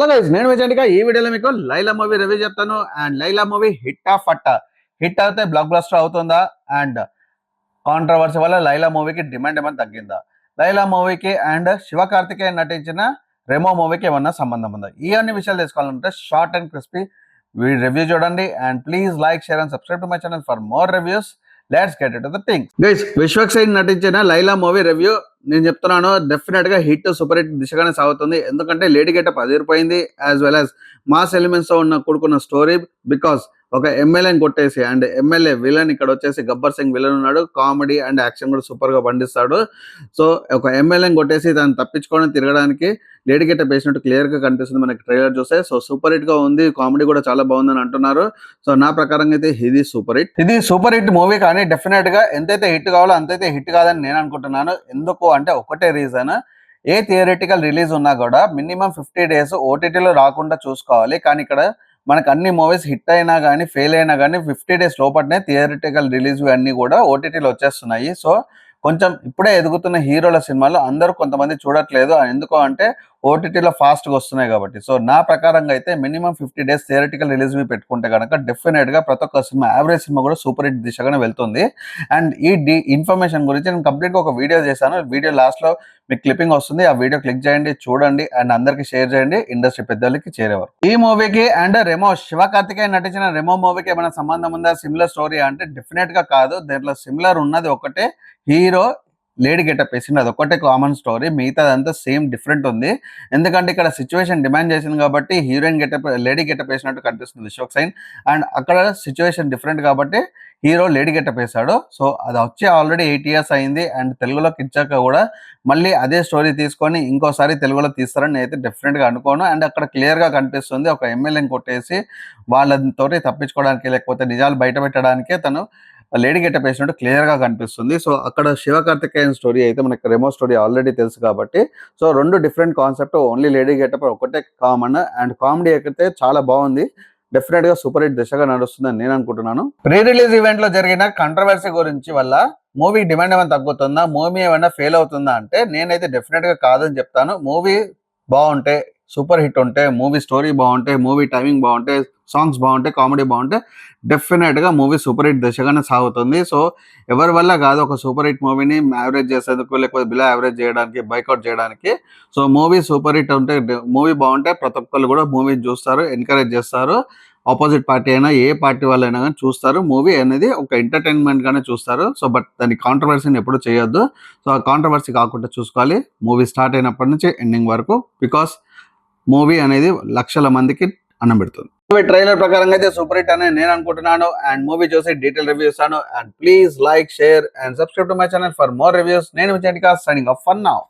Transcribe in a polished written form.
Hello guys, నేను విజయంగా ఈ వీడియోలో మీకు లైలా మూవీ రివ్యూ చెప్తాను. అండ్ లైలా మూవీ హిట్ ఆఫ్ ఫట్టా, హిట్ అయితే బ్లాక్ బస్టర్ అవుతుందా, అండ్ కాంట్రవర్సీ వల్ల లైలా మూవీకి డిమాండ్ ఏమైనా తగ్గిందా, లైలా మూవీకి అండ్ శివ కార్తికేయన్ నటించిన రెమో మూవీకి ఏమన్నా సంబంధం ఉందా, ఈ అన్ని విషయాలు తెలుసుకోవాలంటే షార్ట్ అండ్ క్రిస్పీ రివ్యూ చూడండి. And please like, share and subscribe to my channel for more reviews. Let's get it to the thing. Guys, Vishwak Sen నటించిన లైలా మూవీ రివ్యూ నేను చెప్తున్నాను, డెఫినెట్ గా హిట్ సూపర్ హిట్ దిశగానే సాగుతుంది. ఎందుకంటే లేడీ గెటప్ అదిరిపోయింది, as well as mass elements తో కూడుకున్న స్టోరీ. బికాస్ ఒక ఎమ్మెల్యేని కొట్టేసి అండ్ ఎమ్మెల్యే విలన్ ఇక్కడ వచ్చేసి గబ్బర్ సింగ్ విలన్ ఉన్నాడు. కామెడీ అండ్ యాక్షన్ కూడా సూపర్ గా పండిస్తాడు. సో ఒక ఎమ్మెల్యేని కొట్టేసి దాన్ని తప్పించుకోవడం తిరగడానికి లేడీ గెటప్ వేసినట్టు క్లియర్ గా కనిపిస్తుంది మనకి ట్రైలర్ చూస్తే. సో సూపర్ హిట్ గా ఉంది, కామెడీ కూడా చాలా బాగుందని అంటున్నారు. సో నా ప్రకారంగా అయితే ఇది సూపర్ హిట్, ఇది సూపర్ హిట్ మూవీ. కానీ డెఫినెట్ గా ఎంతైతే హిట్ కావాలో అంతైతే హిట్ కాదని నేను అనుకుంటున్నాను. ఎందుకు అంటే ఒకటే రీజన్, ఏ థియరిటికల్ రిలీజ్ ఉన్నా కూడా మినిమం 50 days ఓటీటీలో రాకుండా చూసుకోవాలి. కానీ ఇక్కడ మనకు అన్ని మూవీస్ హిట్ అయినా కానీ ఫెయిల్ అయినా కానీ 50 days లోపలనే థియరిటికల్ రిలీజ్ అన్ని కూడా ఓటీటీలో వచ్చేస్తున్నాయి. సో కొంచెం ఇప్పుడే ఎదుగుతున్న హీరోల సినిమాలు అందరూ కొంతమంది చూడట్లేదు, ఎందుకు అంటే ఓటీటీలో ఫాస్ట్గా వస్తున్నాయి కాబట్టి. సో నా ప్రకారంగా అయితే మినిమం 50 days థియరిటికల్ రిలీజ్ పెట్టుకుంటే కనుక డెఫినెట్గా ప్రతి ఒక్క సినిమా, యావరేజ్ సినిమా కూడా సూపర్ హిట్ దిశగానే వెళ్తుంది. అండ్ ఈ ఇన్ఫర్మేషన్ గురించి నేను కంప్లీట్గా ఒక వీడియో చేశాను. వీడియో లాస్ట్లో మీకు క్లిప్పింగ్ వస్తుంది, ఆ వీడియో క్లిక్ చేయండి, చూడండి అండ్ అందరికి షేర్ చేయండి, ఇండస్ట్రీ పెద్దలకి చేరేవారు. ఈ మూవీకి అండ్ రెమో, శివ కార్తికేయన్ నటించిన రెమో మూవీకి ఏమైనా సంబంధం ఉందా, సిమిలర్ స్టోరీ అంటే డెఫినెట్ గా కాదు. దీంట్లో సిమిలర్ ఉన్నది ఒకటే, హీరో లేడీ గెటప్ వేసింది, అది ఒకటే కామన్ స్టోరీ. మిగతాదంతా సేమ్ డిఫరెంట్ ఉంది. ఎందుకంటే ఇక్కడ సిచ్యువేషన్ డిమాండ్ చేసింది కాబట్టి హీరోయిన్ గెటప్ లేడీ గెటప్ వేసినట్టు కనిపిస్తుంది విశ్వక్ సేన్. అండ్ అక్కడ సిచ్యువేషన్ డిఫరెంట్ కాబట్టి హీరో లేడీ గెటప్ వేశాడు. సో అది వచ్చి ఆల్రెడీ 8 years అయింది. అండ్ తెలుగులోకి ఇచ్చాక కూడా మళ్ళీ అదే స్టోరీ తీసుకొని ఇంకోసారి తెలుగులో తీస్తారని నేనైతే డెఫినెట్గా అనుకోను. అండ్ అక్కడ క్లియర్గా కనిపిస్తుంది, ఒక ఎమ్మెల్యేని కొట్టేసి వాళ్ళతోటి తప్పించుకోవడానికి లేకపోతే నిజాలు బయట పెట్టడానికే తను లేడీ గెటప్ వేసినట్టు క్లియర్ గా కనిపిస్తుంది. సో అక్కడ శివ కార్తికేయన్ స్టోరీ అయితే మనకి రెమో స్టోరీ ఆల్రెడీ తెలుసు కాబట్టి, సో రెండు different concept, only lady getup ఒకటే కామన్. అండ్ కామెడీ అయితే చాలా బాగుంది, డెఫినెట్ గా సూపర్ హిట్ దిశగా నడుస్తుందని నేను అనుకుంటున్నాను. ప్రీ రిలీజ్ ఈవెంట్ లో జరిగిన కంట్రవర్సీ గురించి వల్ల మూవీ డిమాండ్ ఏమైనా తగ్గుతుందా, మూవీ ఏమైనా ఫెయిల్ అవుతుందా అంటే నేనైతే డెఫినెట్ గా కాదని చెప్తాను. మూవీ బాగుంటే, సూపర్ హిట్ ఉంటే, మూవీ స్టోరీ బాగుంటే, మూవీ టైమింగ్ బాగుంటే, సాంగ్స్ బాగుంటే, కామెడీ బాగుంటే డెఫినెట్గా మూవీ సూపర్ హిట్ దిశగానే సాగుతుంది. సో ఎవరి వల్ల కాదు ఒక సూపర్ హిట్ మూవీని యావరేజ్ చేసేందుకు లేకపోతే బిలో యావరేజ్ చేయడానికి, బైకౌట్ చేయడానికి. సో మూవీ సూపర్ హిట్ ఉంటే, మూవీ బాగుంటే ప్రతి ఒక్కరు కూడా మూవీని చూస్తారు, ఎంకరేజ్ చేస్తారు. ఆపోజిట్ పార్టీ అయినా ఏ పార్టీ వాళ్ళైనా కానీ చూస్తారు. మూవీ అనేది ఒక ఎంటర్టైన్మెంట్ గానే చూస్తారు. సో బట్ దాని కాంట్రవర్సీని ఎప్పుడు చేయొద్దు. సో ఆ కాంట్రవర్సీ కాకుండా చూసుకోవాలి మూవీ స్టార్ట్ అయినప్పటి నుంచి ఎండింగ్ వరకు. బికాస్ మూవీ అనేది లక్షల మందికి అన్నం పెడుతుంది. మూవీ ట్రైలర్ ప్రకారంగా అయితే సూపర్ హిట్ అని నేను అనుకుంటున్నాను. అండ్ మూవీ చూసి డీటెయిల్ రివ్యూ ఇస్తాను. And please like, share and subscribe to my channel for more reviews. నేను విజయంగా సైనింగ్ ఆఫ్ ఫర్ నౌ.